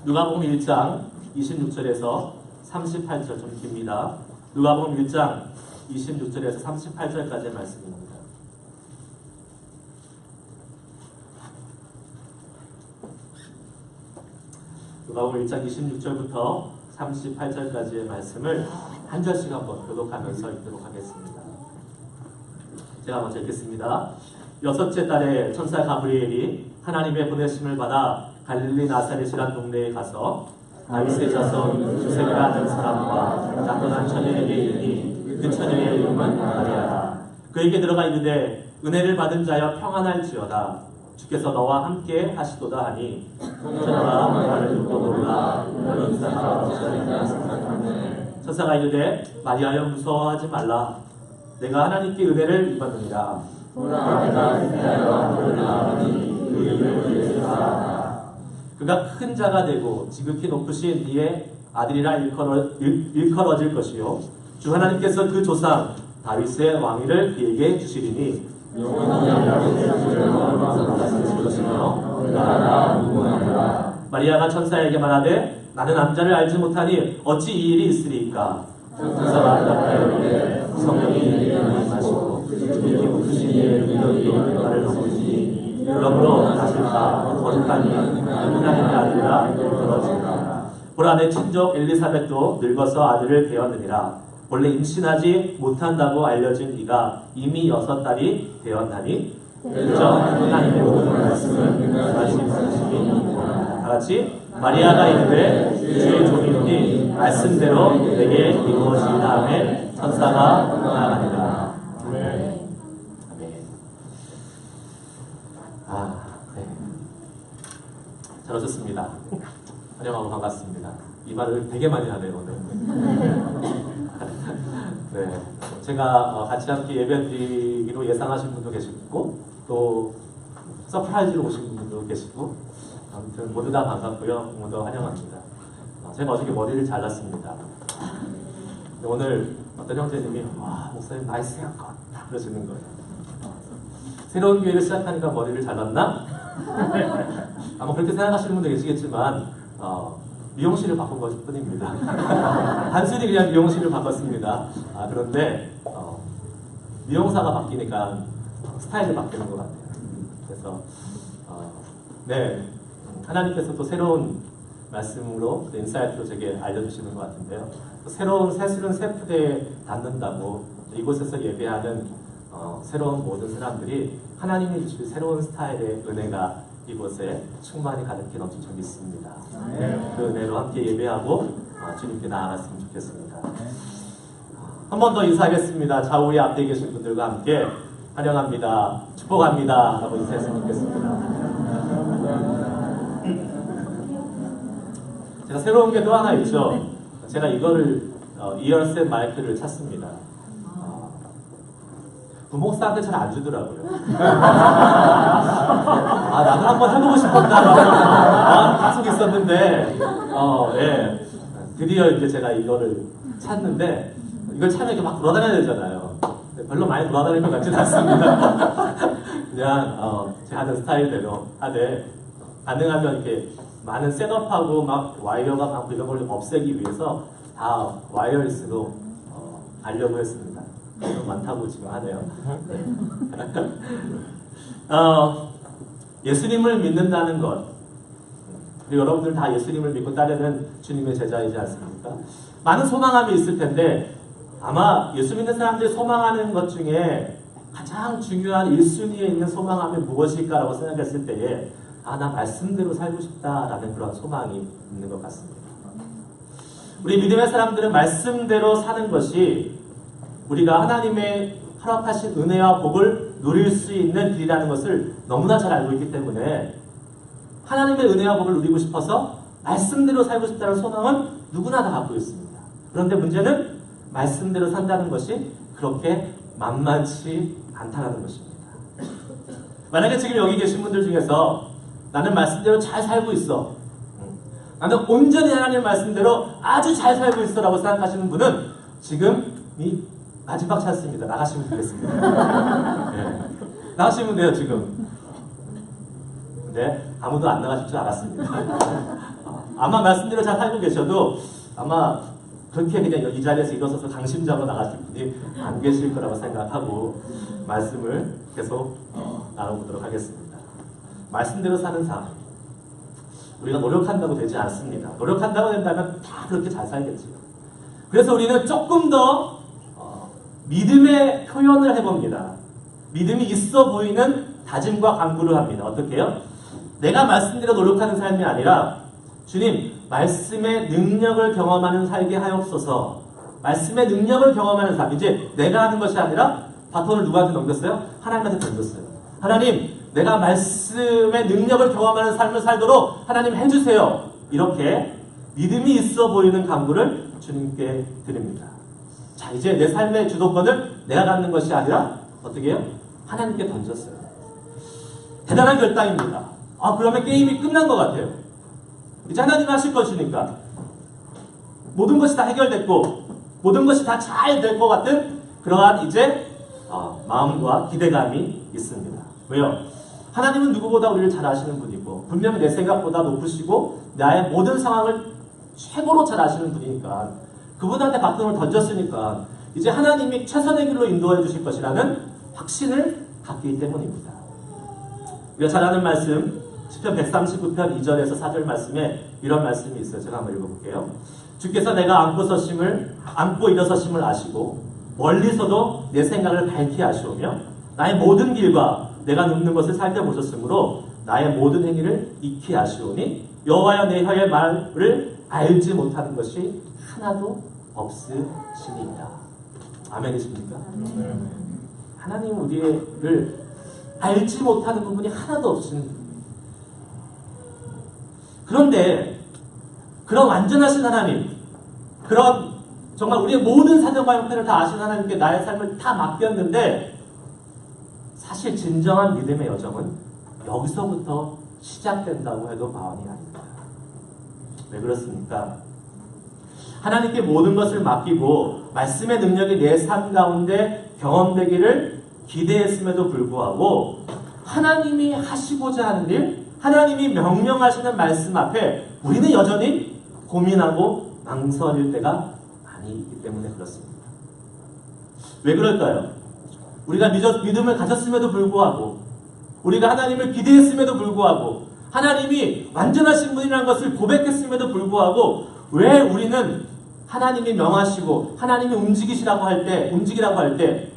누가복음 1장 26절에서 38절 좀 깁니다. 누가복음 1장 26절에서 38절까지의 말씀입니다. 누가복음 1장 26절부터 38절까지의 말씀을 한 절씩 한번 교독하면서 읽도록 하겠습니다. 제가 먼저 읽겠습니다. 여섯째 달에 천사 가브리엘이 하나님의 보내심을 받아 갈릴리 나사렛이란 동네에 가서 다윗의 자손 요셉이라는 사람과 짝떠난 처녀에게 이르니 그 처녀의 이름은 마리아다. 그에게 들어가 이르되 은혜를 받은 자여 평안할지어다. 주께서 너와 함께 하시도다 하니 천사가 말을 듣고 놀라 너는 인사가 어찌하리냐 생각하네. 천사가 이르되 마리아여 무서워하지 말라. 내가 하나님께 은혜를 입었느니라. 보라 내가 인하여 너를 낳으니 그 이름을 예수라. 그가 큰 자가 되고 지극히 높으신 이의 아들이라 일컬어질 것이요 주 하나님께서 그 조상 다윗의 왕위를 그에게 주시리니 영원히 다윗의 왕으로 다스릴 것이며 나라 무궁하리라. 마리아가 천사에게 말하되 나는 남자를 알지 못하니 어찌 이 일이 있으리이까. 천사가 대답하여 이르되 성령이 내게 임하시고 지극히 높으신 이의 능력이 나를 넘으시니 그러므로 나실까 거룩하니 하나님의 아들이라 일컬어지리라. 보라 내 친족 엘리사벳도 늙어서 아들을 배었느니라. 원래 임신하지 못한다고 알려진 이가 이미 6달이 되었나니 일정 하나님의 모든 말씀은 말씀하심이 다같이 마리아가 이르되 주의 종이니 말씀대로 내게 이루어지리라 하매 천사가 나아가니라. 아멘. 네. 잘 오셨습니다. 환영하고 반갑습니다. 이 말을 되게 많이 하네요, 오늘. 네. 제가 같이 함께 예배 드리기로 예상하신 분도 계시고, 또 서프라이즈로 오신 분도 계시고, 아무튼 모두 다 반갑고요. 모두 환영합니다. 제가 어저께 머리를 잘랐습니다. 오늘 어떤 형제님이, 와, 목사님 나이스 헤어컷 그러시는 거예요. 새로운 교회를 시작하니까 머리를 잘랐나? 아마 그렇게 생각하시는 분도 계시겠지만 미용실을 바꾼 것일 뿐입니다. 단순히 그냥 미용실을 바꿨습니다. 그런데 미용사가 바뀌니까 스타일이 바뀌는 것 같아요. 그래서 네, 하나님께서 또 새로운 말씀으로 인사이트로 제게 알려주시는 것 같은데요. 새로운 새술은 새 푸대에 닿는다고 이곳에서 예배하는 새로운 모든 사람들이 하나님이 주실 새로운 스타일의 은혜가 이곳에 충만히 가득히 넘칠 줄 믿습니다. 그 은혜로 함께 예배하고 주님께 나아갔으면 좋겠습니다. 한 번 더 인사하겠습니다. 좌우에 앞에 계신 분들과 함께 환영합니다. 축복합니다. 라고 인사했으면 좋겠습니다. 제가 새로운 게 또 하나 있죠. 제가 이거를 이어셋 마이크를 찾습니다. 부목사한테 잘 안 주더라고요. 나도 한번 해보고 싶었다. 계속 있었는데, 예. 드디어 이제 제가 이거를 찾는데, 이걸 찾으면 이렇게 막 돌아다녀야 되잖아요. 별로 많이 돌아다닐 것 같지는 않습니다. 그냥, 제 하는 스타일대로 하되, 가능하면 이렇게 많은 셋업하고 막 와이어가 많고 이런 걸 없애기 위해서 다 와이어리스로 가려고 했습니다. 너무 많다고 지금 하네요. 예수님을 믿는다는 것, 그리고 여러분들 다 예수님을 믿고 따르는 주님의 제자이지 않습니까? 많은 소망함이 있을 텐데 아마 예수 믿는 사람들이 소망하는 것 중에 가장 중요한 1순위에 있는 소망함이 무엇일까라고 생각했을 때에 나 말씀대로 살고 싶다라는 그런 소망이 있는 것 같습니다. 우리 믿음의 사람들은 말씀대로 사는 것이 우리가 하나님의 허락하신 은혜와 복을 누릴 수 있는 길이라는 것을 너무나 잘 알고 있기 때문에 하나님의 은혜와 복을 누리고 싶어서 말씀대로 살고 싶다는 소망은 누구나 다 갖고 있습니다. 그런데 문제는 말씀대로 산다는 것이 그렇게 만만치 않다는 것입니다. 만약에 지금 여기 계신 분들 중에서 나는 말씀대로 잘 살고 있어, 나는 온전히 하나님의 말씀대로 아주 잘 살고 있어 라고 생각하시는 분은 지금 이 마지막 찬스입니다. 나가시면 되겠습니다. 네. 나가시면 돼요, 지금. 근데 아무도 안 나가실 줄 알았습니다. 아마 말씀대로 잘 살고 계셔도 아마 그렇게 그냥 이 자리에서 일어서서 강심장으로 나가실 분이 안 계실 거라고 생각하고 말씀을 계속 나눠보도록 하겠습니다. 말씀대로 사는 삶. 우리가 노력한다고 되지 않습니다. 노력한다고 된다면 다 그렇게 잘 살겠지요. 그래서 우리는 조금 더 믿음의 표현을 해봅니다. 믿음이 있어 보이는 다짐과 강구를 합니다. 어떻게 해요? 내가 말씀대로 노력하는 삶이 아니라 주님, 말씀의 능력을 경험하는 살게 하옵소서. 말씀의 능력을 경험하는 삶. 이제 내가 하는 것이 아니라 바톤을 누구한테 넘겼어요? 하나님한테 던졌어요. 하나님, 내가 말씀의 능력을 경험하는 삶을 살도록 하나님 해주세요. 이렇게 믿음이 있어 보이는 강구를 주님께 드립니다. 자, 이제 내 삶의 주도권을 내가 갖는 것이 아니라 어떻게 해요? 하나님께 던졌어요. 대단한 결단입니다. 그러면 게임이 끝난 것 같아요. 이제 하나님 하실 것이니까 모든 것이 다 해결됐고 모든 것이 다 잘 될 것 같은 그러한 이제 마음과 기대감이 있습니다. 왜요? 하나님은 누구보다 우리를 잘 아시는 분이고 분명히 내 생각보다 높으시고 나의 모든 상황을 최고로 잘 아시는 분이니까 그분한테 바통을 던졌으니까 이제 하나님이 최선의 길로 인도해 주실 것이라는 확신을 갖기 때문입니다. 우리가 잘 아는 말씀 시편 139편 2절에서 4절 말씀에 이런 말씀이 있어요. 제가 한번 읽어볼게요. 주께서 내가 안고 일어서심을 아시고 멀리서도 내 생각을 밝히 아시오며 나의 모든 길과 내가 눕는 것을 살펴보셨으므로 나의 모든 행위를 익히 아시오니 여호와여 내 혀의 말을 알지 못하는 것이 하나도 없으시니이다. 아멘이십니까? 하나님 우리를 알지 못하는 부분이 하나도 없으신 분입니다. 그런데 그런 완전하신 하나님, 그런 정말 우리의 모든 사정과 형편을 다 아신 하나님께 나의 삶을 다 맡겼는데 사실 진정한 믿음의 여정은 여기서부터 시작된다고 해도 과언이 아닙니다. 왜 그렇습니까? 하나님께 모든 것을 맡기고 말씀의 능력이 내 삶 가운데 경험되기를 기대했음에도 불구하고 하나님이 하시고자 하는 일, 하나님이 명령하시는 말씀 앞에 우리는 여전히 고민하고 망설일 때가 많이 있기 때문에 그렇습니다. 왜 그럴까요? 우리가 믿음을 가졌음에도 불구하고 우리가 하나님을 기대했음에도 불구하고 하나님이 완전하신 분이라는 것을 고백했음에도 불구하고 왜 우리는 하나님이 명하시고 하나님이 움직이시라고 할 때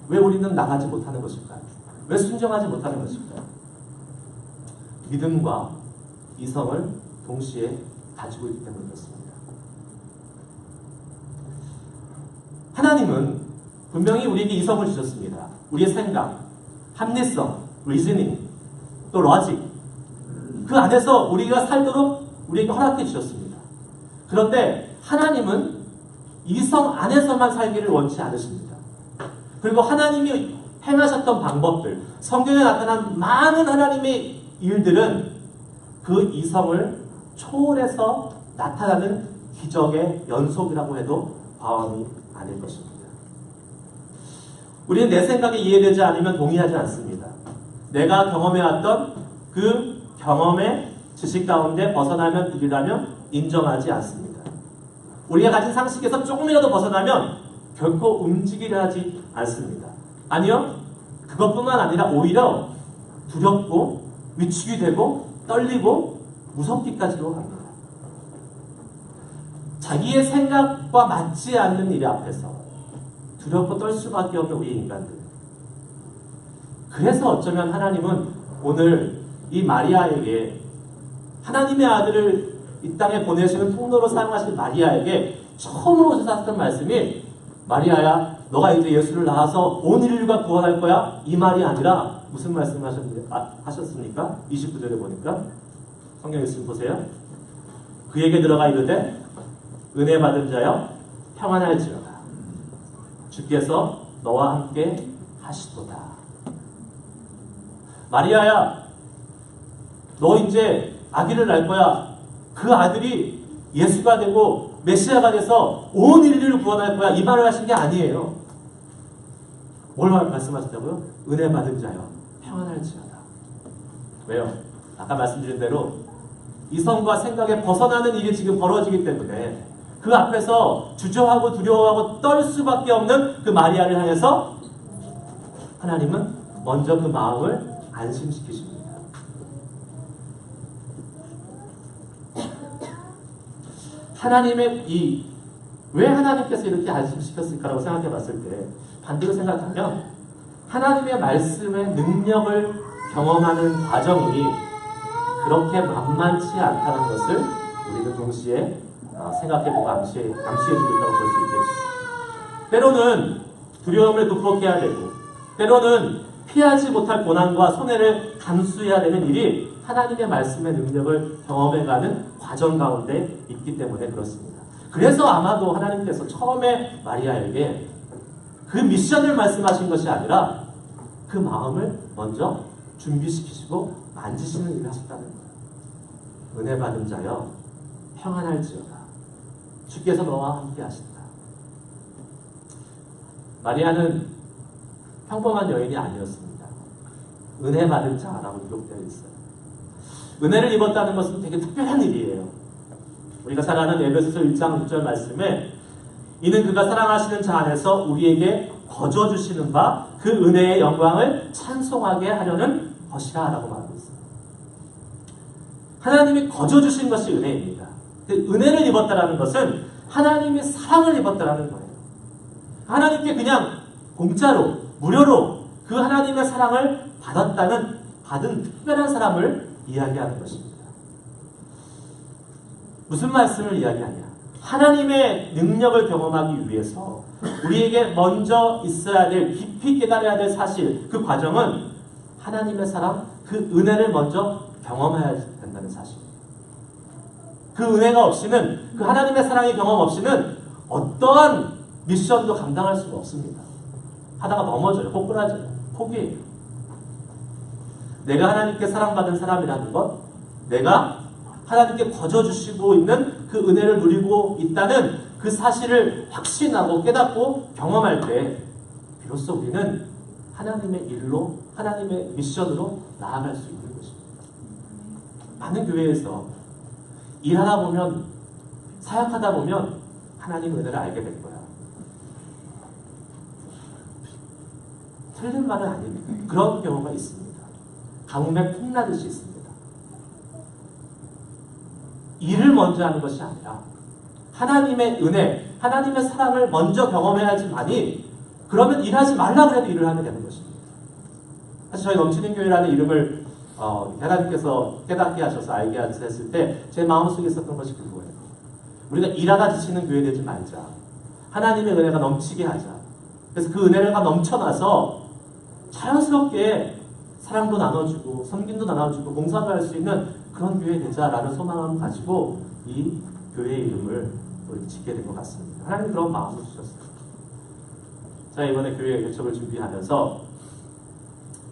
왜 우리는 나가지 못하는 것일까요? 왜 순종하지 못하는 것일까요? 믿음과 이성을 동시에 가지고 있기 때문에 그렇습니다. 하나님은 분명히 우리에게 이성을 주셨습니다. 우리의 생각, 합리성, 리즈닝, 또 로직, 그 안에서 우리가 살도록 우리에게 허락해 주셨습니다. 그런데 하나님은 이성 안에서만 살기를 원치 않으십니다. 그리고 하나님이 행하셨던 방법들, 성경에 나타난 많은 하나님의 일들은 그 이성을 초월해서 나타나는 기적의 연속이라고 해도 과언이 아닐 것입니다. 우리는 내 생각이 이해되지 않으면 동의하지 않습니다. 내가 경험해왔던 그 경험의 지식 가운데 벗어나면 일이라면 인정하지 않습니다. 우리가 가진 상식에서 조금이라도 벗어나면 결코 움직이려 하지 않습니다. 아니요, 그것뿐만 아니라 오히려 두렵고 위축이 되고 떨리고 무섭기까지도 합니다. 자기의 생각과 맞지 않는 일 앞에서 두렵고 떨 수밖에 없는 우리 인간들. 그래서 어쩌면 하나님은 오늘 이 마리아에게 하나님의 아들을 이 땅에 보내시는 통로로 사용하신 마리아에게 처음으로 오셔서 하셨던 말씀이 마리아야, 너가 이제 예수를 낳아서 온 인류가 구원할 거야? 이 말이 아니라 무슨 말씀 하셨습니까? 29절에 보니까 성경 말씀 보세요. 그에게 들어가 이르되 은혜 받은 자여 평안할지어다. 주께서 너와 함께 하시도다. 마리아야, 너 이제 아기를 낳을 거야. 그 아들이 예수가 되고 메시아가 돼서 온 인류를 구원할 거야. 이 말을 하신 게 아니에요. 뭘 말씀하셨다고요? 은혜 받은 자여 평안할지어다. 왜요? 아까 말씀드린 대로 이성과 생각에 벗어나는 일이 지금 벌어지기 때문에 그 앞에서 주저하고 두려워하고 떨 수밖에 없는 그 마리아를 향해서 하나님은 먼저 그 마음을 안심시키십니다. 하나님의 왜 하나님께서 이렇게 안심시켰을까라고 생각해 봤을 때 반대로 생각하면 하나님의 말씀의 능력을 경험하는 과정이 그렇게 만만치 않다는 것을 우리는 동시에 생각해보고 암시해주고 있다고 볼 수 있겠죠. 때로는 두려움을 극복해야 되고 때로는 피하지 못할 고난과 손해를 감수해야 되는 일이 하나님의 말씀의 능력을 경험해가는 과정 가운데 있기 때문에 그렇습니다. 그래서 아마도 하나님께서 처음에 마리아에게 그 미션을 말씀하신 것이 아니라 그 마음을 먼저 준비시키시고 만지시는 일을 하셨다는 거예요. 은혜 받은 자여 평안할지어다. 주께서 너와 함께 하신다. 마리아는 평범한 여인이 아니었습니다. 은혜 받은 자라고 기록되어 있어요. 은혜를 입었다는 것은 되게 특별한 일이에요. 우리가 잘 아는 에베소서 1장 6절 말씀에 이는 그가 사랑하시는 자 안에서 우리에게 거저주시는 바 그 은혜의 영광을 찬송하게 하려는 것이라 라고 말하고 있습니다. 하나님이 거저주신 것이 은혜입니다. 그 은혜를 입었다는 것은 하나님이 사랑을 입었다는 거예요. 하나님께 그냥 공짜로 무료로 그 하나님의 사랑을 받은 특별한 사람을 이야기하는 것입니다. 무슨 말씀을 이야기하냐? 하나님의 능력을 경험하기 위해서 우리에게 먼저 있어야 될, 깊이 깨달아야 될 사실, 그 과정은 하나님의 사랑, 그 은혜를 먼저 경험해야 된다는 사실입니다. 그 은혜가 없이는, 그 하나님의 사랑의 경험 없이는 어떠한 미션도 감당할 수가 없습니다. 하다가 넘어져요. 꼬꾸라져요. 포기해요. 내가 하나님께 사랑받은 사람이라는 것, 내가 하나님께 거저주시고 있는 그 은혜를 누리고 있다는 그 사실을 확신하고 깨닫고 경험할 때 비로소 우리는 하나님의 일로, 하나님의 미션으로 나아갈 수 있는 것입니다. 많은 교회에서 일하다 보면, 사역하다 보면 하나님 은혜를 알게 될 거야. 틀린 말은 아닙니다. 그런 경우가 있습니다. 가뭄에 풍나듯이 있습니다. 일을 먼저 하는 것이 아니라 하나님의 은혜, 하나님의 사랑을 먼저 경험해야지만이 그러면 일하지 말라 그래도 일을 하게 되는 것입니다. 사실 저희 넘치는 교회라는 이름을 하나님께서 깨닫게 하셔서 알게 하셨을 때 제 마음속에 있었던 것이 그거예요. 우리가 일하다 지치는 교회 되지 말자. 하나님의 은혜가 넘치게 하자. 그래서 그 은혜가 넘쳐나서 자연스럽게 사랑도 나눠주고 섬김도 나눠주고 봉사도 할 수 있는 그런 교회 되자라는 소망을 가지고 이 교회의 이름을 짓게 된 것 같습니다. 하나님 그런 마음을 주셨어요. 제가 이번에 교회 개척을 준비하면서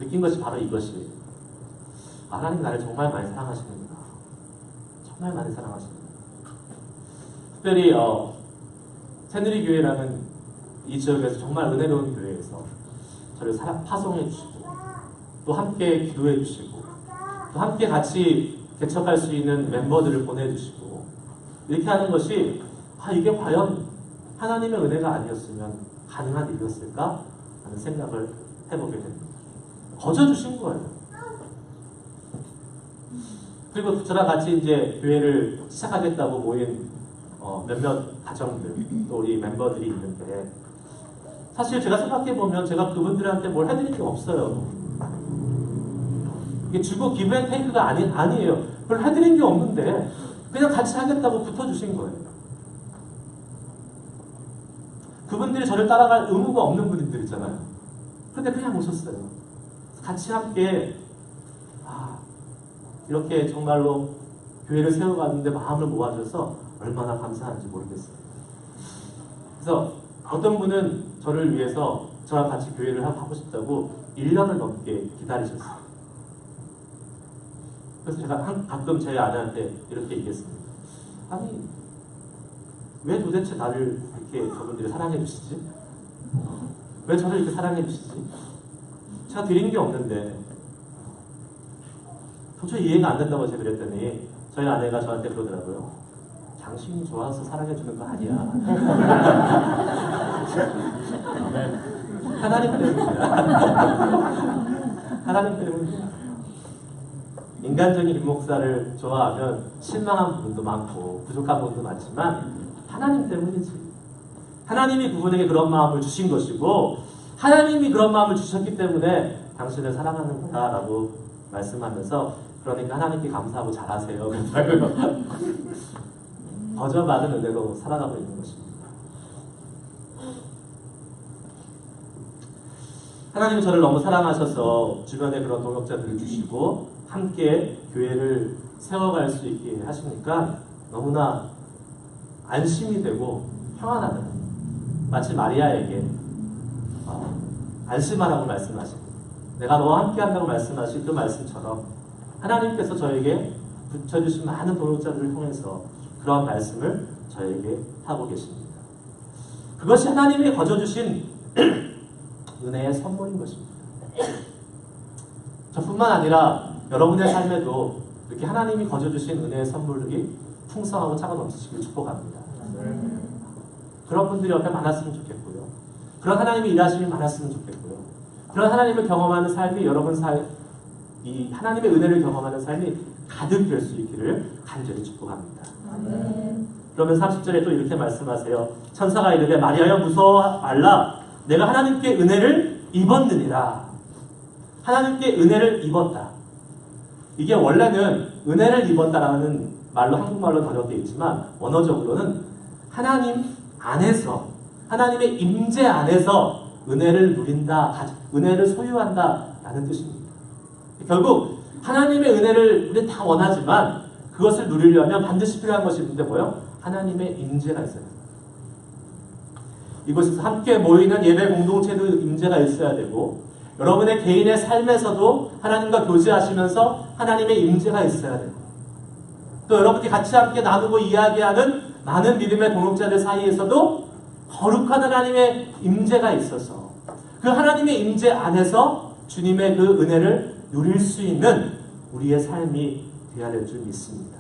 느낀 것이 바로 이것이에요. 하나님 나를 정말 많이 사랑하시는구나. 정말 많이 사랑하시는구나. 특별히 새누리 교회라는 이 지역에서 정말 은혜로운 교회에서 저를 파송해 주시고 또 함께 기도해 주시고 또 함께 같이 개척할 수 있는 멤버들을 보내주시고 이렇게 하는 것이 이게 과연 하나님의 은혜가 아니었으면 가능한 일이었을까? 하는 생각을 해보게 됩니다. 거저주신 거예요. 그리고 저랑 같이 이제 교회를 시작하겠다고 모인 몇몇 가정들 또 우리 멤버들이 있는데 사실 제가 생각해보면 제가 그분들한테 뭘 해드릴 게 없어요. 이게 주고 기브앤테이크가 아니에요. 그걸 해드린 게 없는데 그냥 같이 하겠다고 붙어주신 거예요. 그분들이 저를 따라갈 의무가 없는 분들 있잖아요. 그런데 그냥 오셨어요. 같이 함께 이렇게 정말로 교회를 세워가는데 마음을 모아줘서 얼마나 감사한지 모르겠어요. 그래서 어떤 분은 저를 위해서 저랑 같이 교회를 하고 싶다고 1년을 넘게 기다리셨어요. 그래서 제가 가끔 제 아내한테 이렇게 얘기했습니다. 아니 왜 도대체 나를 이렇게 저분들이 사랑해 주시지? 왜 저를 이렇게 사랑해 주시지? 제가 드린 게 없는데 도저히 이해가 안 된다고 제가 그랬더니 저희 아내가 저한테 그러더라고요. 당신이 좋아서 사랑해주는 거 아니야. 하나님 때문이야. 하나님 때문이야. 인간적인 김 목사를 좋아하면 실망한 부분도 많고 부족한 부분도 많지만 하나님 때문이지. 하나님이 그분에게 그런 마음을 주신 것이고 하나님이 그런 마음을 주셨기 때문에 당신을 사랑하는 거다라고 말씀하면서 그러니까 하나님께 감사하고 잘하세요. 그렇다고요. 거저 받은 은혜로 살아가고 있는 것입니다. 하나님은 저를 너무 사랑하셔서 주변에 그런 동역자들을 주시고 함께 교회를 세워갈 수 있게 하시니까 너무나 안심이 되고 평안하다. 마치 마리아에게 안심하라고 말씀하시고 내가 너와 함께 한다고 말씀하신 그 말씀처럼 하나님께서 저에게 붙여주신 많은 동역자들을 통해서 그런 말씀을 저에게 하고 계십니다. 그것이 하나님이 거저주신 은혜의 선물인 것입니다. 저뿐만 아니라 여러분의 삶에도 이렇게 하나님이 거저주신 은혜의 선물이 풍성하고 차고 넘치시길 축복합니다. 그런 분들이 옆에 많았으면 좋겠고요. 그런 하나님의 일하심이 많았으면 좋겠고요. 그런 하나님을 경험하는 삶이 여러분 이 하나님의 은혜를 경험하는 삶이 가득 될 수 있기를 간절히 축복합니다. 그러면 30절에 또 이렇게 말씀하세요. 천사가 이르되 마리아여 무서워 말라. 내가 하나님께 은혜를 입었느니라. 하나님께 은혜를 입었다. 이게 원래는 은혜를 입었다라는 말로 한국말로 번역되어 있지만 원어적으로는 하나님 안에서 하나님의 임재 안에서 은혜를 누린다, 은혜를 소유한다라는 뜻입니다. 결국 하나님의 은혜를 우리 다 원하지만 그것을 누리려면 반드시 필요한 것이 있는데 뭐요? 하나님의 임재가 있어야 돼요. 이곳에서 함께 모이는 예배 공동체도 임재가 있어야 되고 여러분의 개인의 삶에서도 하나님과 교제하시면서 하나님의 임재가 있어야 되고 또 여러분이 같이 함께 나누고 이야기하는 많은 믿음의 동역자들 사이에서도 거룩한 하나님의 임재가 있어서 그 하나님의 임재 안에서 주님의 그 은혜를 누릴 수 있는 우리의 삶이 되어야 될 줄 믿습니다.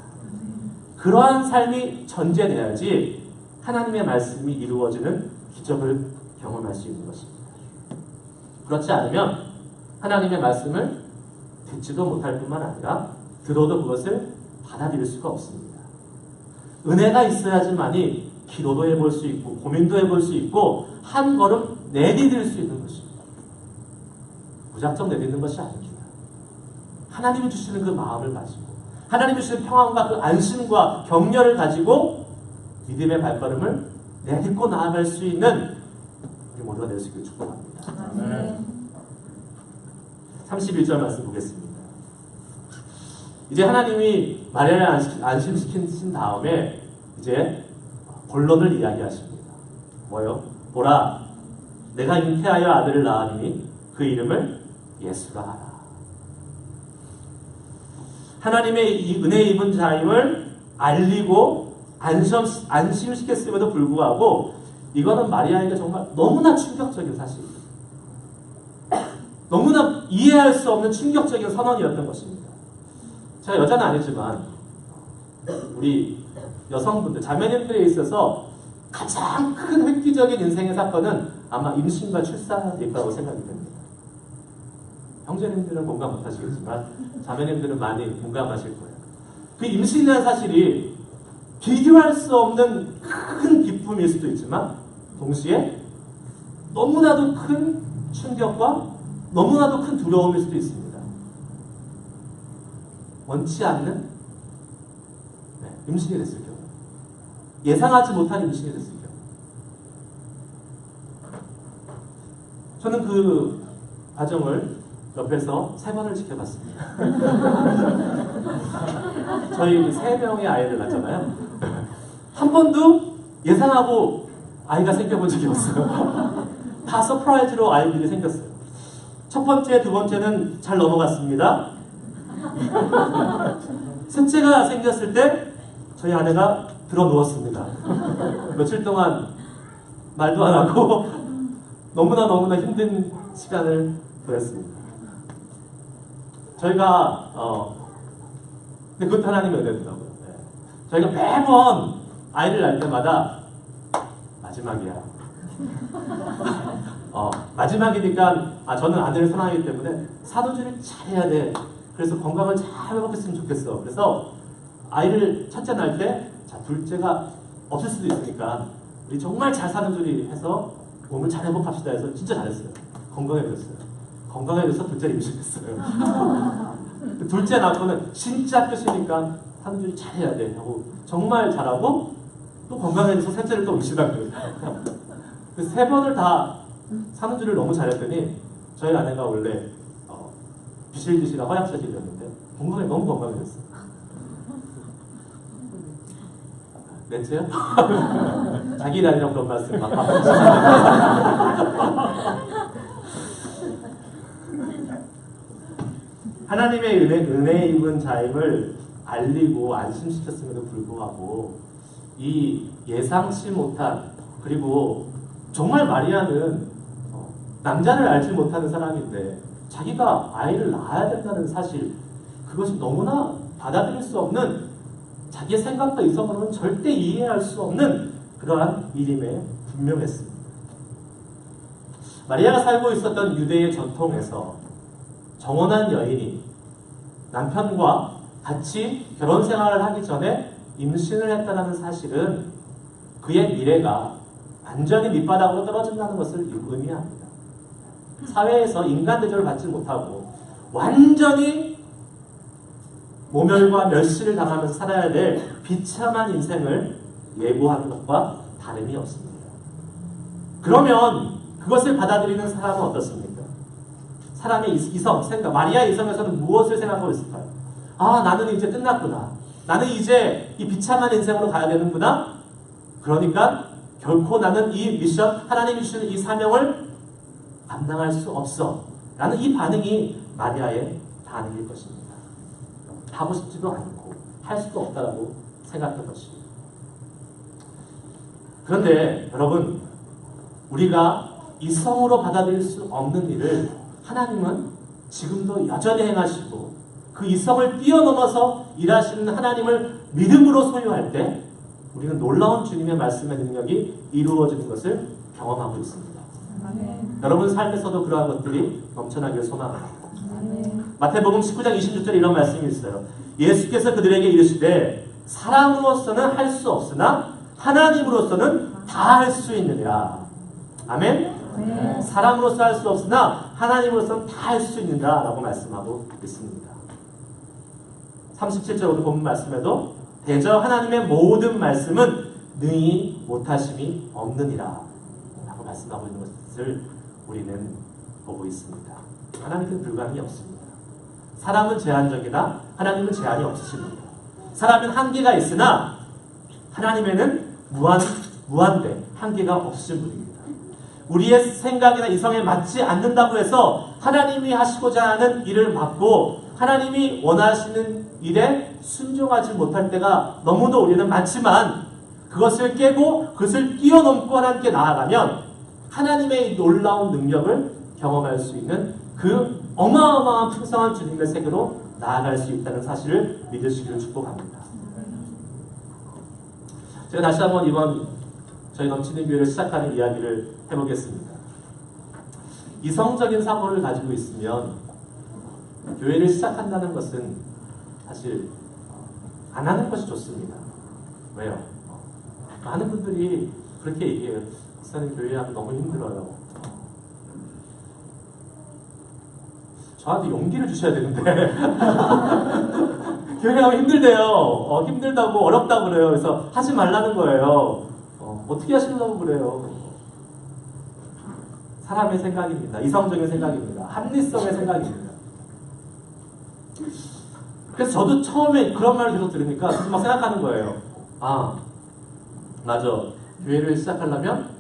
그러한 삶이 전제돼야지 하나님의 말씀이 이루어지는 기적을 경험할 수 있는 것입니다. 그렇지 않으면 하나님의 말씀을 듣지도 못할 뿐만 아니라 들어도 그것을 받아들일 수가 없습니다. 은혜가 있어야지만이 기도도 해볼 수 있고 고민도 해볼 수 있고 한 걸음 내디딜 수 있는 것입니다. 무작정 내딛는 것이 아닙니다. 하나님이 주시는 그 마음을 가지고 하나님이 주시는 평안과 그 안심과 격려를 가지고 믿음의 발걸음을 내딛고 나아갈 수 있는 우리 모두가 될 수 있기를 축복합니다. 31절 말씀 보겠습니다. 이제 하나님이 마리아를 안심시킨 다음에 이제 본론을 이야기하십니다. 뭐요? 보라, 내가 잉태하여 아들을 낳으니 그 이름을 예수라 하라. 하나님의 이 은혜 입은 자임을 알리고 안심시켰음에도 불구하고 이거는 마리아에게 정말 너무나 충격적인 사실입니다. 너무나 이해할 수 없는 충격적인 선언이었던 것입니다. 제가 여자는 아니지만 우리 여성분들, 자매님들에 있어서 가장 큰 획기적인 인생의 사건은 아마 임신과 출산일 거라고 생각이 됩니다. 형제님들은 공감 못하시겠지만 자매님들은 많이 공감하실 거예요. 그 임신이라는 사실이 비교할 수 없는 큰 기쁨일 수도 있지만 동시에 너무나도 큰 충격과 너무나도 큰 두려움일 수도 있습니다. 원치 않는 임신이 됐을 경우, 예상하지 못한 임신이 됐을 경우, 저는 그 과정을 옆에서 3번을 지켜봤습니다. 저희 3명의 아이를 낳잖아요. 한 번도 예상하고 아이가 생겨본 적이 없어요. 다 서프라이즈로 아이들이 생겼어요. 첫 번째, 두 번째는 잘 넘어갔습니다. 셋째가 생겼을 때 저희 아내가 들어 누웠습니다. 며칠 동안 말도 안 하고 너무나 힘든 시간을 보냈습니다. 저희가 근데 그것도 하나님의 은혜더라고요. 저희가 매번 아이를 낳을 때마다 마지막이야. 마지막이니까 저는 아들을 사랑하기 때문에 산후조리를 잘해야 돼. 그래서 건강을 잘 회복했으면 좋겠어. 그래서 아이를 첫째 낳을 때 둘째가 없을 수도 있으니까 우리 정말 잘 산후조리 해서 몸을 잘 회복합시다 해서 진짜 잘했어요. 건강해졌어요. 건강해져서 둘째를 임신했어요. 둘째 낳고는 진짜 끝이니까 산후조리 잘해야 돼 하고 정말 잘하고 또 건강해져서 셋째를 또 임신한 거예요. 그래서 3번을 다 산후조리를 너무 잘했더니 저희 아내가 원래 비실비실한 허약체질이었는데 너무 건강해졌어요. 넷째요? 자기 나이랑 그런 말씀 막 하나님의 은혜 입은 자임을 알리고 안심시켰음에도 불구하고 이 예상치 못한 그리고 정말 마리아는 남자를 알지 못하는 사람인데 자기가 아이를 낳아야 된다는 사실 그것이 너무나 받아들일 수 없는 자기의 생각과 이성으로는 절대 이해할 수 없는 그러한 일임에 분명했습니다. 마리아가 살고 있었던 유대의 전통에서 정혼한 여인이 남편과 같이 결혼 생활을 하기 전에 임신을 했다는 사실은 그의 미래가 완전히 밑바닥으로 떨어진다는 것을 의미합니다. 사회에서 인간 대접을 받지 못하고 완전히 모멸과 멸시를 당하면서 살아야 될 비참한 인생을 예고하는 것과 다름이 없습니다. 그러면 그것을 받아들이는 사람은 어떻습니까? 사람의 이성, 생각, 마리아의 이성에서는 무엇을 생각하고 있을까요? 나는 이제 끝났구나. 나는 이제 이 비참한 인생으로 가야 되는구나. 그러니까 결코 나는 이 미션, 하나님이 주시는 이 사명을 감당할 수 없어. 라는 이 반응이 마리아의 반응일 것입니다. 하고 싶지도 않고 할 수도 없다라고 생각할 것입니다. 그런데 여러분, 우리가 이성으로 받아들일 수 없는 일을 하나님은 지금도 여전히 행하시고 그 이성을 뛰어넘어서 일하시는 하나님을 믿음으로 소유할 때 우리는 놀라운 주님의 말씀의 능력이 이루어지는 것을 경험하고 있습니다. 아멘. 여러분 삶에서도 그러한 것들이 넘쳐나길 소망합니다. 아멘. 마태복음 19장 26절에 이런 말씀이 있어요. 예수께서 그들에게 이르시되 사람으로서는 할 수 없으나 하나님으로서는 다 할 수 있느니라. 아멘. 네. 사람으로서 할 수 없으나 하나님으로서는 다 할 수 있는다 라고 말씀하고 있습니다. 37절 오늘 본문 말씀에도 대저 하나님의 모든 말씀은 능히 못하심이 없느니라 라고 말씀하고 있는 것을 우리는 보고 있습니다. 하나님은 불가능이 없습니다. 사람은 제한적이나 하나님은 제한이 없으십니다. 사람은 한계가 있으나 하나님에는 무한대 한계가 없으신 분입니다. 우리의 생각이나 이성에 맞지 않는다고 해서 하나님이 하시고자 하는 일을 막고 하나님이 원하시는 일에 순종하지 못할 때가 너무도 우리는 많지만 그것을 깨고 그것을 뛰어넘고 하나님께 나아가면 하나님의 놀라운 능력을 경험할 수 있는 그 어마어마한 풍성한 주님의 세계로 나아갈 수 있다는 사실을 믿으시기를 축복합니다. 제가 다시 한번 이번 저희 넘치는 교회를 시작하는 이야기를 해보겠습니다. 이성적인 사고를 가지고 있으면 교회를 시작한다는 것은 사실 안 하는 것이 좋습니다. 왜요? 많은 분들이 그렇게 얘기해요. 목사님 교회 하면 너무 힘들어요. 저한테 용기를 주셔야 되는데 교회 하면 힘들대요. 힘들다고 어렵다고 그래요. 그래서 하지 말라는 거예요. 어떻게 하시려고 그래요? 사람의 생각입니다. 이성적인 생각입니다. 합리성의 생각입니다. 그래서 저도 처음에 그런 말을 계속 들으니까 막 생각하는 거예요. 맞아. 교회를 시작하려면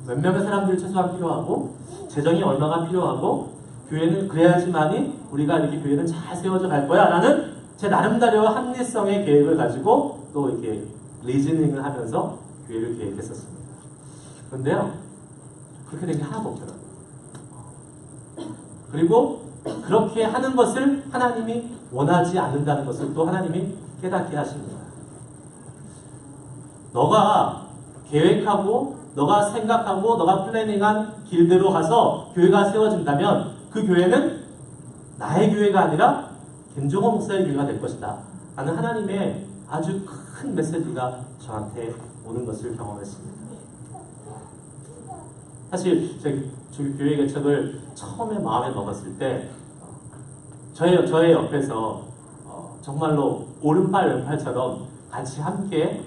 몇 명의 사람들이 최소한 필요하고 재정이 얼마가 필요하고 교회는 그래야지만이 우리가 이렇게 교회는 잘 세워져 갈 거야 라는 제 나름대로 합리성의 계획을 가지고 또 이렇게 리즈닝을 하면서 교회를 계획했었습니다. 그런데요, 그렇게 된 게 하나도 없더라고요. 그리고 그렇게 하는 것을 하나님이 원하지 않는다는 것을 또 하나님이 깨닫게 하십니다. 너가 계획하고 너가 생각하고 너가 플래닝한 길대로 가서 교회가 세워진다면 그 교회는 나의 교회가 아니라 김종호 목사의 교회가 될 것이다 라는 하나님의 아주 큰 메시지가 저한테 오는 것을 경험했습니다. 사실 저희 교회 개척을 처음에 마음에 먹었을 때 저의 옆에서 정말로 오른팔 왼팔처럼 같이 함께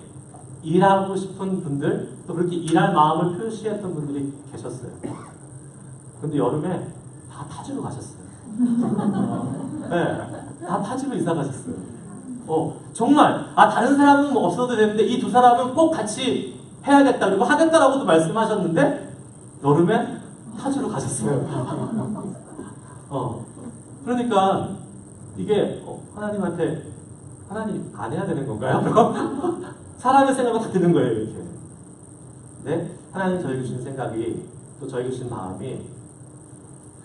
일하고 싶은 분들, 또 그렇게 일할 마음을 표시했던 분들이 계셨어요. 근데 여름에 다 타지로 가셨어요. 네, 다 타지로 이사 가셨어요. 정말 다른 사람은 없어도 되는데 이 두 사람은 꼭 같이 해야겠다, 그리고 하겠다라고도 말씀하셨는데 여름에 타지로 가셨어요. 그러니까 이게 하나님한테 하나님 안 해야 되는 건가요? 사람의 생각은 다 드는 거예요, 이렇게. 네? 하나님 저에게 주신 생각이, 또 저에게 주신 마음이,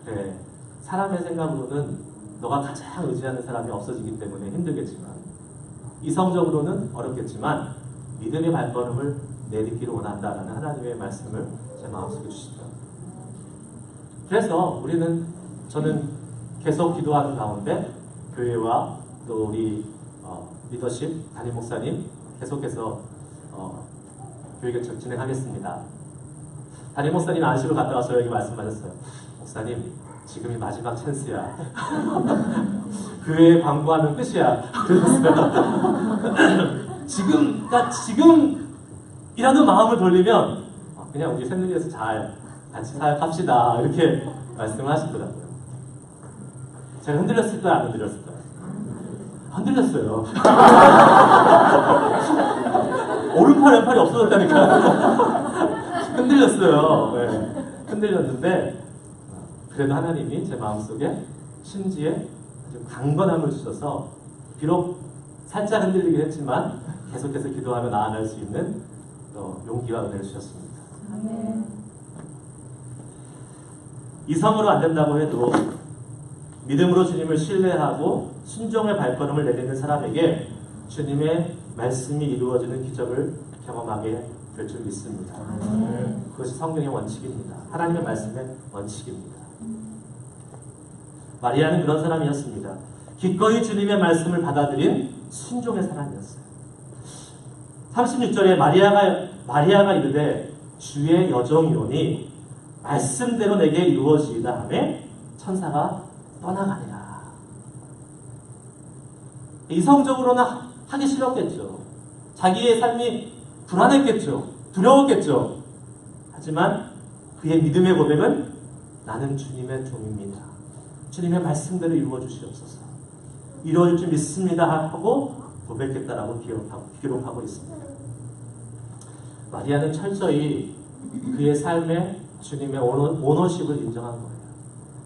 그래, 사람의 생각으로는 너가 가장 의지하는 사람이 없어지기 때문에 힘들겠지만, 이성적으로는 어렵겠지만, 믿음의 발걸음을 내딛기를 원한다라는 하나님의 말씀을 제 마음속에 주시죠. 그래서 저는 계속 기도하는 가운데, 교회와 또 우리 리더십, 담임 목사님, 계속해서 교회 개척 진행하겠습니다. 담임 목사님 안식으로 갔다 와서 저에게 말씀하셨어요. 목사님, 지금이 마지막 찬스야. 교회에 광고하면 끝이야. 그랬어요. 지금이라도 마음을 돌리면 그냥 우리 새누리에서 잘 같이 사역합시다. 이렇게 말씀을 하시더라고요. 제가 흔들렸을까요? 안 흔들렸을까요? 흔들렸어요. 오른팔 왼팔이 없어졌다니까. 흔들렸어요. 네. 흔들렸는데 그래도 하나님이 제 마음속에 심지에 아주 강건함을 주셔서 비록 살짝 흔들리긴 했지만 계속해서 기도하며 나아갈 수 있는 용기와 은혜를 주셨습니다. 이성으로 안 된다고 해도 믿음으로 주님을 신뢰하고 순종의 발걸음을 내딛는 사람에게 주님의 말씀이 이루어지는 기적을 경험하게 될 줄 믿습니다. 그것이 성경의 원칙입니다. 하나님의 말씀의 원칙입니다. 마리아는 그런 사람이었습니다. 기꺼이 주님의 말씀을 받아들인 순종의 사람이었어요. 36절에 마리아가 이르되 주의 여종이오니 말씀대로 내게 이루어지이다 하매 천사가 떠나가니라. 이성적으로는 하기 싫었겠죠. 자기의 삶이 불안했겠죠. 두려웠겠죠. 하지만 그의 믿음의 고백은 나는 주님의 종입니다. 주님의 말씀대로 이루어 주시옵소서. 이루어질 줄 믿습니다 하고 고백했다라고 기록하고 있습니다. 마리아는 철저히 그의 삶에 주님의 오너십을 인정한 거예요.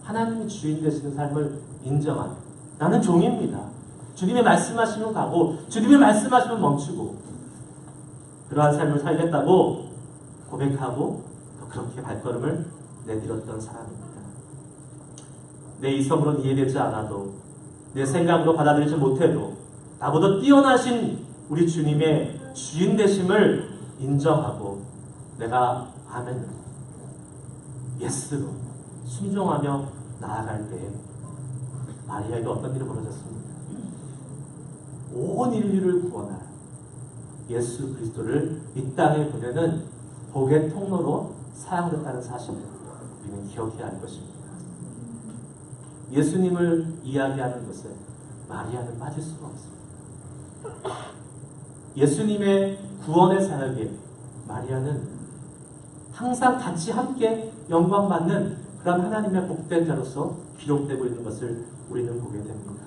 하나님이 주인 되시는 삶을 인정한, 나는 종입니다. 주님의 말씀하시면 가고 주님의 말씀하시면 멈추고 그러한 삶을 살겠다고 고백하고 또 그렇게 발걸음을 내딛었던 사람입니다. 내 이성으로는 이해되지 않아도 내 생각으로 받아들이지 못해도 나보다 뛰어나신 우리 주님의 주인 되심을 인정하고 내가 아멘, 예스로 순종하며 나아갈 때에 마리아에게 어떤 일이 벌어졌습니까? 온 인류를 구원할 예수 그리스도를 이 땅에 보내는 복의 통로로 사용됐다는 사실을 우리는 기억해야 할 것입니다. 예수님을 이야기하는 것에 마리아는 빠질 수가 없습니다. 예수님의 구원의 사역에 마리아는 항상 같이 함께 영광받는 그런 하나님의 복된 자로서 기록되고 있는 것을 우리는 보게 됩니다.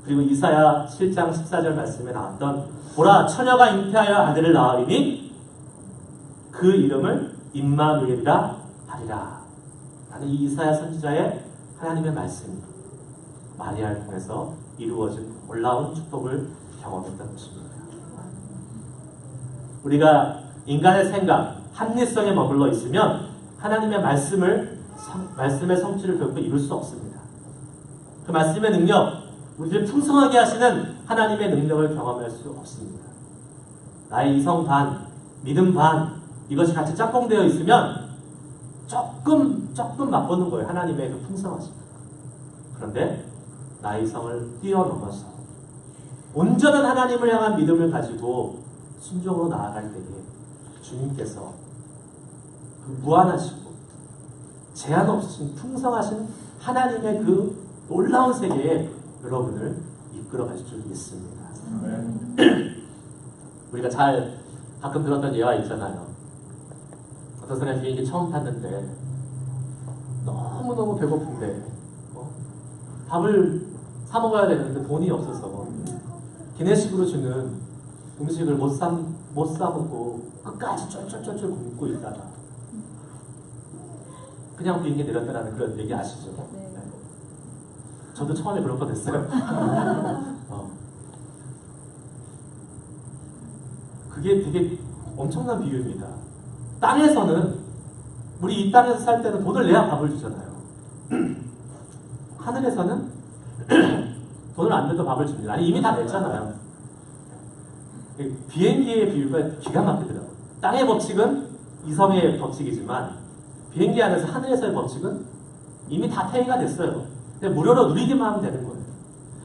그리고 이사야 7장 14절 말씀에 나왔던 보라 처녀가 잉태하여 아들을 낳으리니 그 이름을 임마누엘이라 하리라 라는 이 이사야 선지자의 하나님의 말씀이 마리아를 통해서 이루어진 놀라운 축복을 경험했던 것입니다. 우리가 인간의 생각, 합리성에 머물러 있으면 하나님의 말씀의 성취를 결코 이룰 수 없습니다. 그 말씀의 능력, 우리를 풍성하게 하시는 하나님의 능력을 경험할 수 없습니다. 나의 이성 반, 믿음 반 이것이 같이 짝꿍되어 있으면 조금 맛보는 거예요. 하나님의 그 풍성하심. 그런데 나의 이성을 뛰어넘어서 온전한 하나님을 향한 믿음을 가지고 순종으로 나아갈 때에 주님께서 그 무한하시고 제한 없으신 풍성하신 하나님의 그 놀라운 세계에 여러분을 이끌어 가실 줄 믿습니다. 우리가 잘 가끔 들었던 예화 있잖아요. 어떤 사람이 비행기 처음 탔는데 너무너무 배고픈데 밥을 사 먹어야 되는데 돈이 없어서 기내식으로 주는 음식을 못 사 먹고 끝까지 쫄쫄쫄쫄 굶고 있다가 그냥 비행기 내렸다라는 그런 얘기 아시죠? 네. 저도 처음에 그럴 뻔했어요. 그게 되게 엄청난 비유입니다. 땅에서는 우리 이 땅에서 살 때는 돈을 내야 밥을 주잖아요. 하늘에서는 돈을 안 내도 밥을 줍니다. 아니 이미 다 냈잖아요. 비행기의 비유가 기가 막히더라고요. 땅의 법칙은 이성의 법칙이지만 비행기 안에서 하늘에서의 법칙은 이미 다 태위가 됐어요. 근데 무료로 누리기만 하면 되는 거예요.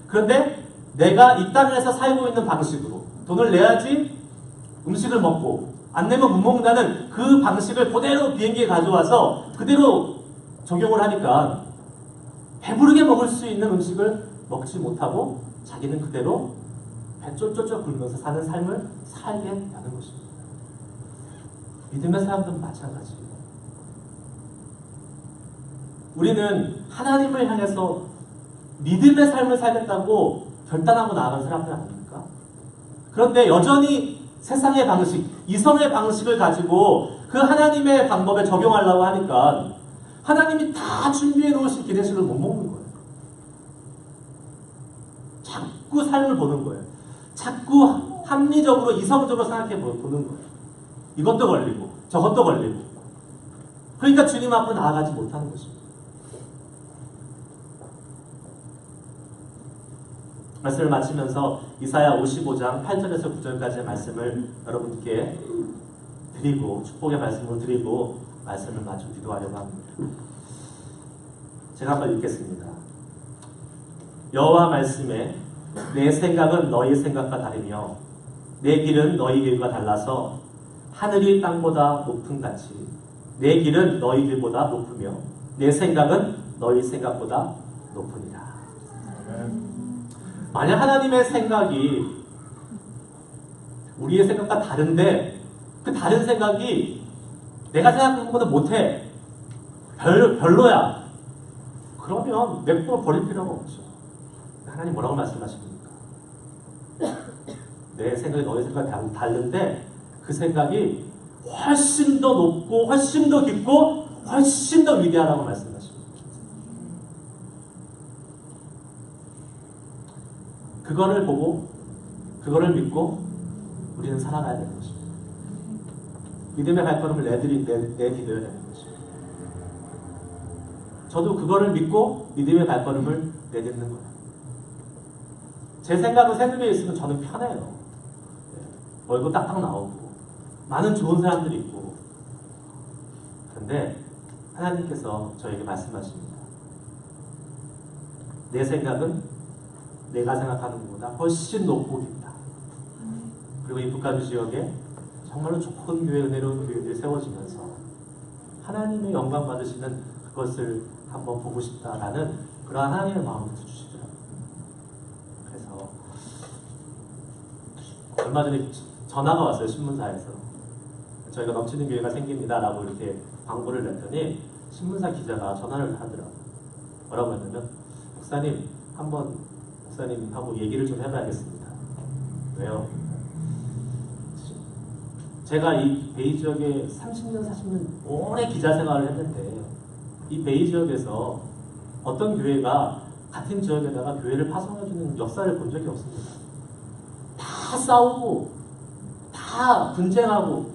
그런데 내가 이 땅에서 살고 있는 방식으로 돈을 내야지 음식을 먹고 안 내면 못 먹는다는 그 방식을 그대로 비행기에 가져와서 그대로 적용을 하니까 배부르게 먹을 수 있는 음식을 먹지 못하고 자기는 그대로 배 쫄쫄쫄 굴면서 사는 삶을 살게 하는 것입니다. 믿음의 사람들은 마찬가지예요. 우리는 하나님을 향해서 믿음의 삶을 살겠다고 결단하고 나아간 사람들 아닙니까? 그런데 여전히 세상의 방식, 이성의 방식을 가지고 그 하나님의 방법에 적용하려고 하니까 하나님이 다 준비해 놓으신 기내식을 못 먹는 거예요. 자꾸 삶을 보는 거예요. 자꾸 합리적으로 이성적으로 생각해 보는 거예요. 이것도 걸리고 저것도 걸리고 그러니까 주님 앞으로 나아가지 못하는 것입니다. 말씀을 마치면서 이사야 55장 8절에서 9절까지의 말씀을 여러분께 드리고 축복의 말씀을 드리고 말씀을 마쳐 기도하려고 합니다. 제가 한번 읽겠습니다. 여호와 말씀에 내 생각은 너희 생각과 다르며 내 길은 너희 길과 달라서 하늘이 땅보다 높음 같이 내 길은 너희 길보다 높으며 내 생각은 너희 생각보다 높으니라. 만약 하나님의 생각이 우리의 생각과 다른데 그 다른 생각이 내가 생각하는 것보다 못해 별로야 그러면 냅둬 버릴 필요가 없죠. 하나님 뭐라고 말씀하십니까? 내 생각이 너의 생각이 다른데 그 생각이 훨씬 더 높고 훨씬 더 깊고 훨씬 더 위대하다고 말씀하십니다. 그거를 보고 그거를 믿고 우리는 살아가야 되는 것입니다. 믿음의 발걸음을 내디뎌야 되는 것입니다. 저도 그거를 믿고 믿음의 발걸음을 내딛는 거예요. 제 생각은 새누리에 있으면 저는 편해요. 얼굴 딱딱 나오고 많은 좋은 사람들이 있고 그런데 하나님께서 저에게 말씀하십니다. 내 생각은 내가 생각하는 것보다 훨씬 높고 깊다. 그리고 이 북한주 지역에 정말로 좋은 교회, 은혜로운 교회들이 세워지면서 하나님의 영광 받으시는 그것을 한번 보고 싶다라는 그러한 하나님의 마음부터 주시더라고요. 그래서 얼마 전에 전화가 왔어요. 신문사에서. 저희가 넘치는 교회가 생깁니다라고 이렇게 광고를 냈더니 신문사 기자가 전화를 하더라고요. 뭐라고 했냐면 목사님 한번 목사님하고 얘기를 좀 해봐야겠습니다. 왜요? 제가 이 베이 지역에 30년, 40년 오래 기자 생활을 했는데 이 베이 지역에서 어떤 교회가 같은 지역에다가 교회를 파송해주는 역사를 본 적이 없습니다. 다 싸우고 다 분쟁하고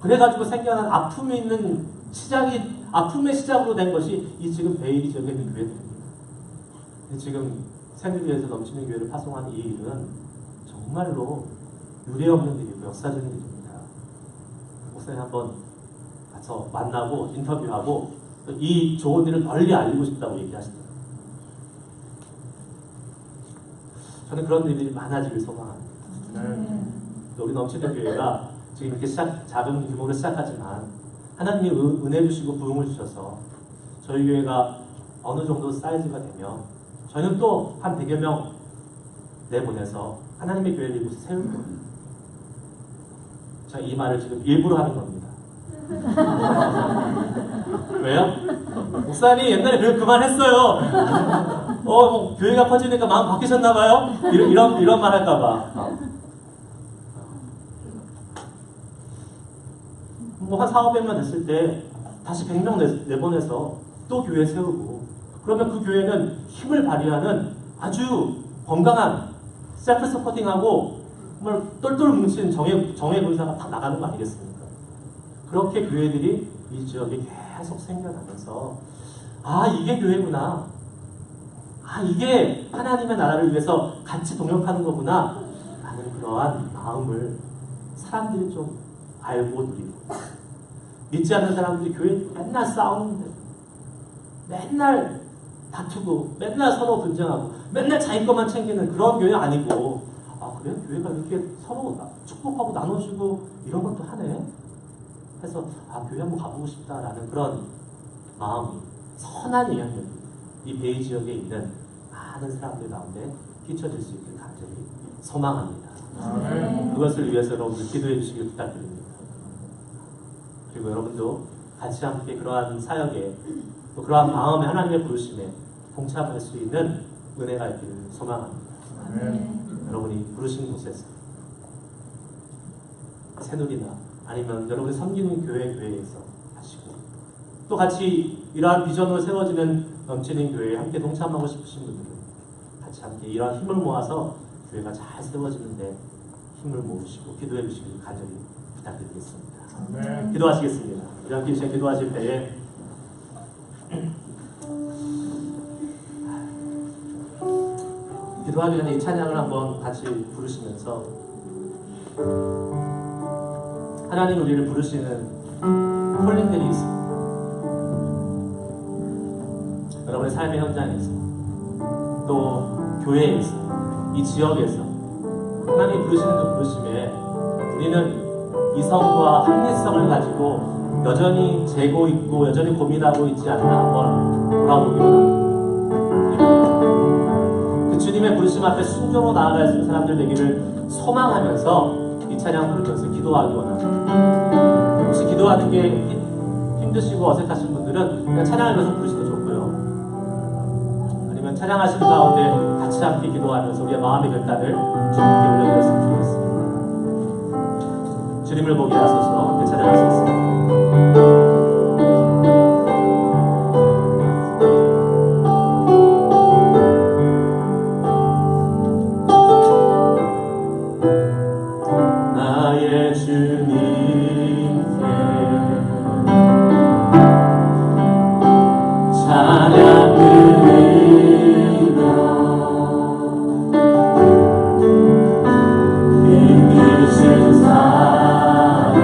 그래가지고 생겨난 아픔이 있는 시작이 아픔의 시작으로 된 것이 이 지금 베이 지역에 있는 교회들입니다. 지금 새누리에서 넘치는 교회를 파송한 이 일은 정말로 유례 없는 일이고 역사적인 일입니다. 목사님 한번 가서 만나고 인터뷰하고 이 좋은 일을 널리 알리고 싶다고 얘기하시더라고요. 저는 그런 일이 많아지길 소망합니다. 우리 넘치는 교회가 지금 이렇게 작은 규모로 시작하지만 하나님이 은혜 주시고 부흥을 주셔서 저희 교회가 어느 정도 사이즈가 되면 저희는 또 한 100여 명 내보내서 하나님의 교회를 이곳에 세울 겁니다. 제가 이 말을 지금 일부러 하는 겁니다. 왜요? 목사님 옛날에 교회 그만했어요. 뭐 교회가 커지니까 마음 바뀌셨나봐요? 이런 말 할까봐. 뭐 한 400명 됐을 때 다시 100명 내보내서 또 교회 세우고 그러면 그 교회는 힘을 발휘하는 아주 건강한 셀프 서포팅하고 정말 똘똘 뭉친 정예 군사가 다 나가는 거 아니겠습니까? 그렇게 교회들이 이 지역에 계속 생겨나면서 아 이게 교회구나. 아 이게 하나님의 나라를 위해서 같이 동역하는 거구나 라는 그러한 마음을 사람들이 좀 알고 누리고 믿지 않는 사람들이 교회 맨날 싸우는데 맨날 다투고 맨날 서로 분쟁하고 맨날 자기 것만 챙기는 그런 교회 아니고 아 그래? 교회가 이렇게 서로 축복하고 나눠주고 이런 것도 하네? 해서 아 교회 한번 가보고 싶다라는 그런 마음이 선한 영향력이 이 베이 지역에 있는 많은 사람들 가운데 끼쳐질 수 있길 간절히 소망합니다. 그것을 위해서 여러분들 기도해 주시길 부탁드립니다. 그리고 여러분도 같이 함께 그러한 사역에 또 그러한 마음에 하나님의 부르심에 동참할 수 있는 은혜가 있기를 소망합니다. 여러분이 부르신 곳에서 새누리나 아니면 여러분이 섬기는 교회에서 하시고 또 같이 이러한 비전으로 세워지는 넘치는 교회에 함께 동참하고 싶으신 분들은 같이 함께 이러한 힘을 모아서 교회가 잘 세워지는데 힘을 모으시고 기도해 주시길 간절히 부탁드리겠습니다. 기도하시겠습니다. 우리 함께 이제 기도하실 때에 기도하기 전에 이 찬양을 한번 같이 부르시면서 하나님 우리를 부르시는 콜링들이 있습니다. 여러분의 삶의 현장에서 또 교회에서 이 지역에서 하나님이 부르시는 그 부르심에 우리는 이성과 합리성을 가지고 여전히 재고 있고 여전히 고민하고 있지 않나 한번 돌아보기로 합니다. 그 주님의 부르심 앞에 순종으로 나아갈 수 있는 사람들 되기를 소망하면서 이 찬양 부르면서 기도하기 원합니다. 혹시 기도하는 게 힘드시고 어색하신 분들은 그냥 찬양을 계속 부르셔도 좋고요. 아니면 찬양하시는 가운데 같이 함께 기도하면서 우리의 마음의 결단을 주님께 올려드렸으면 좋겠습니다. 주님을 보게 하소서. 함께 찬양하시겠습니다. 나의 주님께 찬양 드리며 이끄신 사랑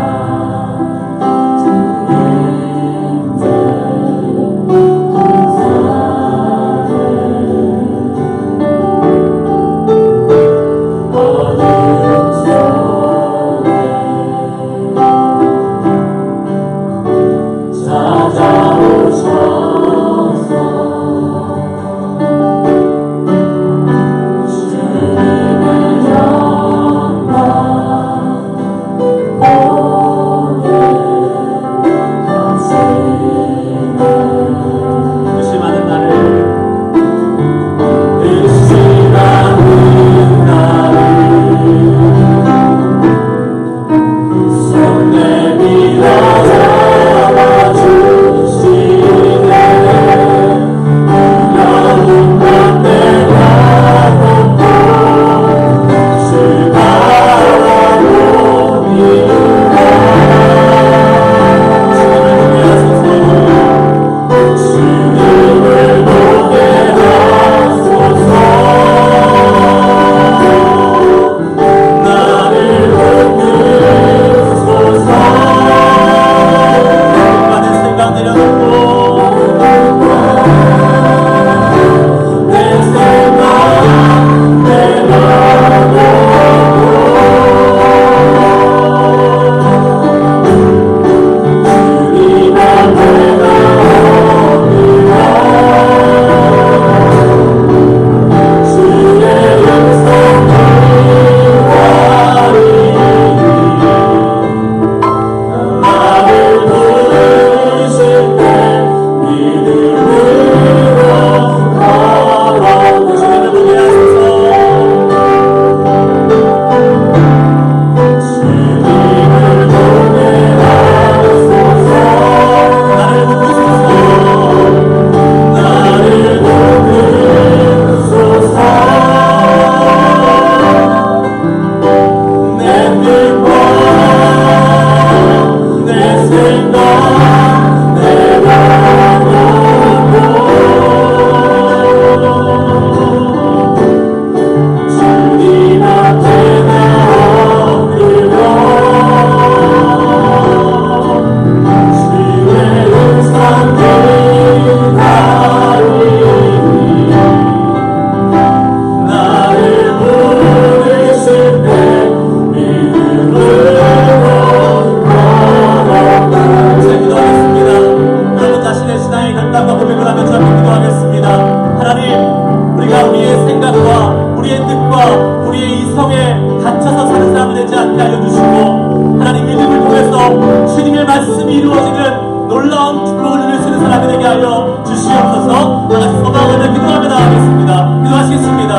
되지 않게 하여 주시고 하나님 믿음을 통해서 주님의 말씀이 이루어지는 놀라운 축복을 누릴 수 있는 사람이 되게 하여 주시옵소서. 다같이 소망하며 기도하며 나아가겠습니다. 기도하시겠습니다.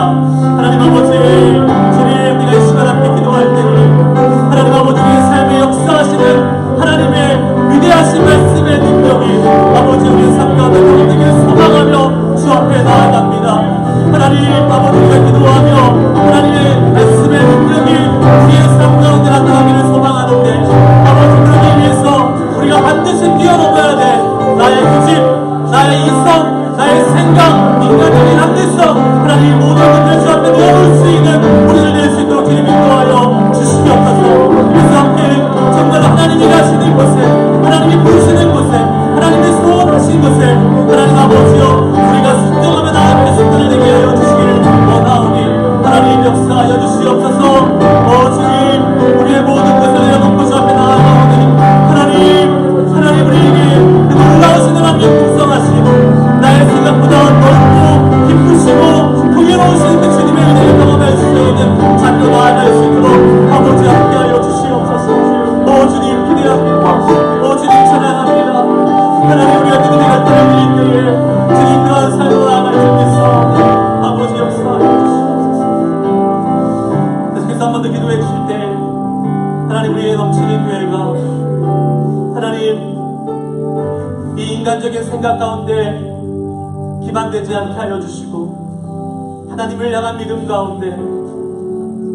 하나님 아버지, 주님 우리가 이 시간 함께 기도할 때에 하나님 아버지 삶의 역사하시는 하나님의 위대하신 말씀의 능력이 아버지 우리의 삶 가운데 경험되기를 소망하며 주 앞에 나아갑니다. 하나님 아버지 우리가 기도하며 하나님의 말씀의 능력이 우리의 삶 가운데 나타나기를 소망하는데 아버지 그러기 위해서 우리가 반드시 뛰어넘어야 돼. 나의 고집, 나의 이성, 나의 생각, 인간적인 합리성 하나님 모든 것들 주 앞에 놓을 수 있는 우리를 낼 수 있도록 주님 인도하여 주시옵소서. 그래서 함께 정말 하나님이 가시는 곳에 하나님이 부르시는 곳에 하나님이 소원하신 곳에 하나님 아버지여 우리가 순종하며 나아갈 순간을 되게 하여 주시기를 원하오니 하나님 역사하여 주시옵소서. 주님 우리의 모든 것을 내려놓고 주 앞에 나아가오니 하나님 우리에게 그 놀라우신 하나님 풍성하시고 나의 생각보다 넓고 깊으시고 풍요로우신 그 주님의 은혜를 경험할 수 있는 자녀 나아갈 수 있도록 아버지 함께하여 주시옵소서. 주님 기대합니다. 주님 찬양합니다. 하나님 우리가 믿음의 갈대를 드릴 때에 주님 그러한 삶으로 나아갈 수 있어 아버지 역사하여 주시옵소서. 계속해서 한 번 더 기도해 주실 때 하나님 우리의 넘치는 교회가 하나님 이 인간적인 생각 가운데 기반되지 않게 하여 주시고 하나님을 향한 믿음 가운데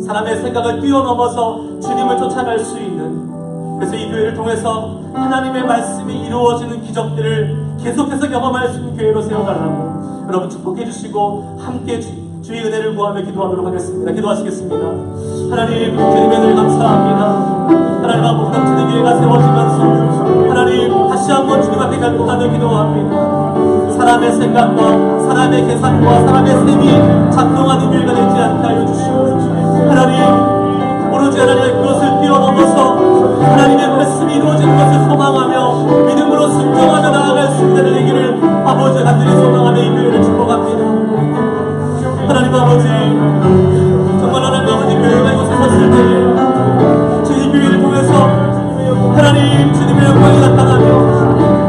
사람의 생각을 뛰어넘어서 주님을 쫓아갈 수 있는, 그래서 이 교회를 통해서 하나님의 말씀이 이루어지는 기적들을 계속해서 경험할 수 있는 교회로 세워달라고 여러분 축복해 주시고 함께 주의 은혜를 구하며 기도하도록 하겠습니다. 기도하시겠습니다. 하나님 주님의 은혜를 감사합니다. 하나님 아버지 넘치는 교회가 세워지면서 하나님 다시 한번 주님 앞에 간구하며 기도합니다. 사람의 생각과 사람의 계산과 사람의 셈이 작동하는 교회가 되지 않게 하여 주시옵소서. 하나님 오로지 하나님의 그것을 뛰어넘어서 하나님의 말씀이 이루어지는 것을 소망하며 믿음으로 순종하며 나아갈 수 있는 되기를 아버지 간절히 소망하며 이 교회를 축복합니다. 하나님 아버지 정말 하나님 아버지 교회가 이곳에 섰을 때에 주님 교회를 통해서 하나님 주님의 영광이 나타나며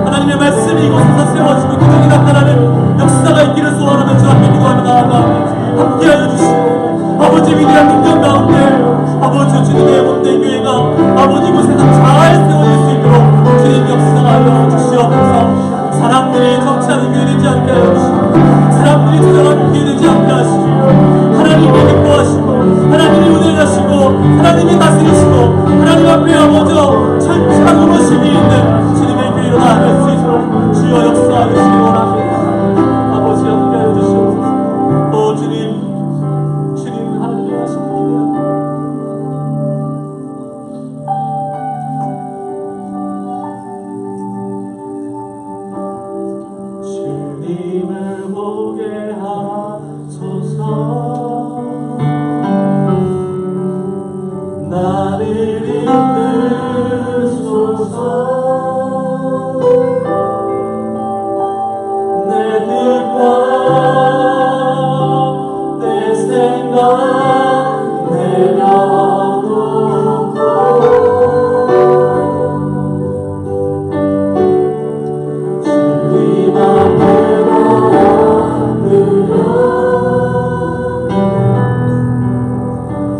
하나님의 말씀이 이곳에서 세워지고 기적이 나타나는 역사가 있기를 소원하며 주 앞에 기도하며 나아가며 함께하여 주시고 아버지 위대한 능력 가운데 아버지 주님의 몸된 교회가 아버지 이곳에서 잘 세워질 수 있도록 주님 역사하여 주시옵소서. 사람들이 정치하는 교회 되지 않게 하여 주시고 사람들이 주장하는 교회 되지 않게 하시고 하나님이 기뻐하시고 하나님이 운행하시고 하나님이 다스리시고 하나님 앞에 아버지 철저한 의무심이 있는 주님의 교회로 나아갈 수 있도록 주여 역사하여 주시기 원합니다. 아버지 함께하여 주시옵소서. 주님 하나님의 말씀을 기대합니다. 주님을 보게 하소서. 나를 이끌소서. 내 뜻과 내 생각 내려놓고 주님 앞에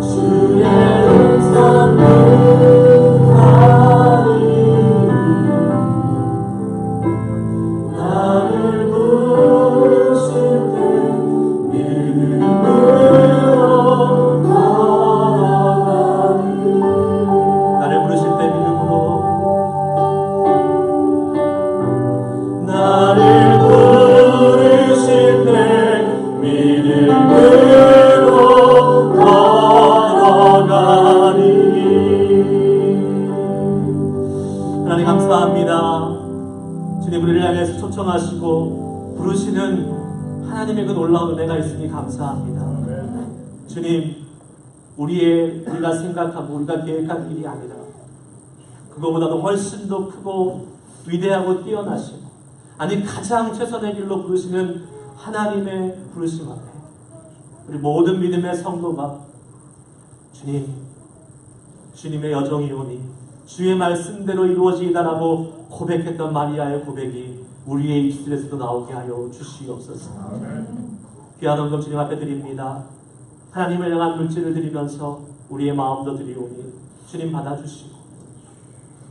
주의 음성 나를 부르실 때 믿음으로 걸어가리. 나를 부르실 때 믿음으로 나를 부르실 때 믿음으로 걸어가리. 하나님 감사합니다. 주님 우리를 향해서 초청하시고 부르시는 하나님의 그 놀라운 은혜가 있으니 감사합니다. 주님 우리가 생각하고 우리가 계획한 일이 아니라 그거보다도 훨씬 더 크고 위대하고 뛰어나시고 아니 가장 최선의 길로 부르시는 하나님의 부르심 앞에 우리 모든 믿음의 성도가 주님 주님의 여종이오니 주의 말씀대로 이루어지이다라고 고백했던 마리아의 고백이 우리의 입술에서도 나오게 하여 주시옵소서. 귀한 헌금 주님 앞에 드립니다. 하나님을 향한 물질을 드리면서 우리의 마음도 드리오니 주님 받아주시고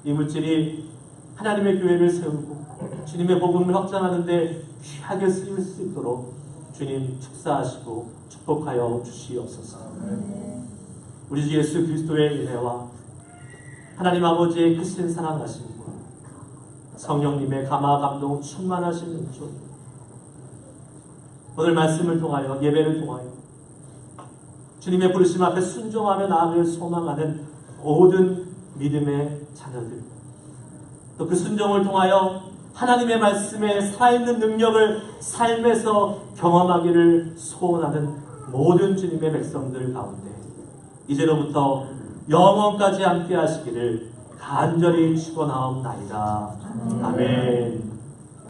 이 물질이 하나님의 교회를 세우고 주님의 복음을 확장하는 데 귀하게 쓰일 수 있도록 주님 축사하시고 축복하여 주시옵소서. 우리 주 예수 그리스도의 은혜와 하나님 아버지의 크신 사랑하심과 성령님의 감화 감동 충만하신 은총, 오늘 말씀을 통하여 예배를 통하여 주님의 부르심 앞에 순종하며 나아갈 소망하는 모든 믿음의 자녀들, 또 그 순종을 통하여 하나님의 말씀에 살아있는 능력을 삶에서 경험하기를 소원하는 모든 주님의 백성들 가운데 이제로부터 영원까지 함께 하시기를 간절히 축원하옵나이다. 아멘.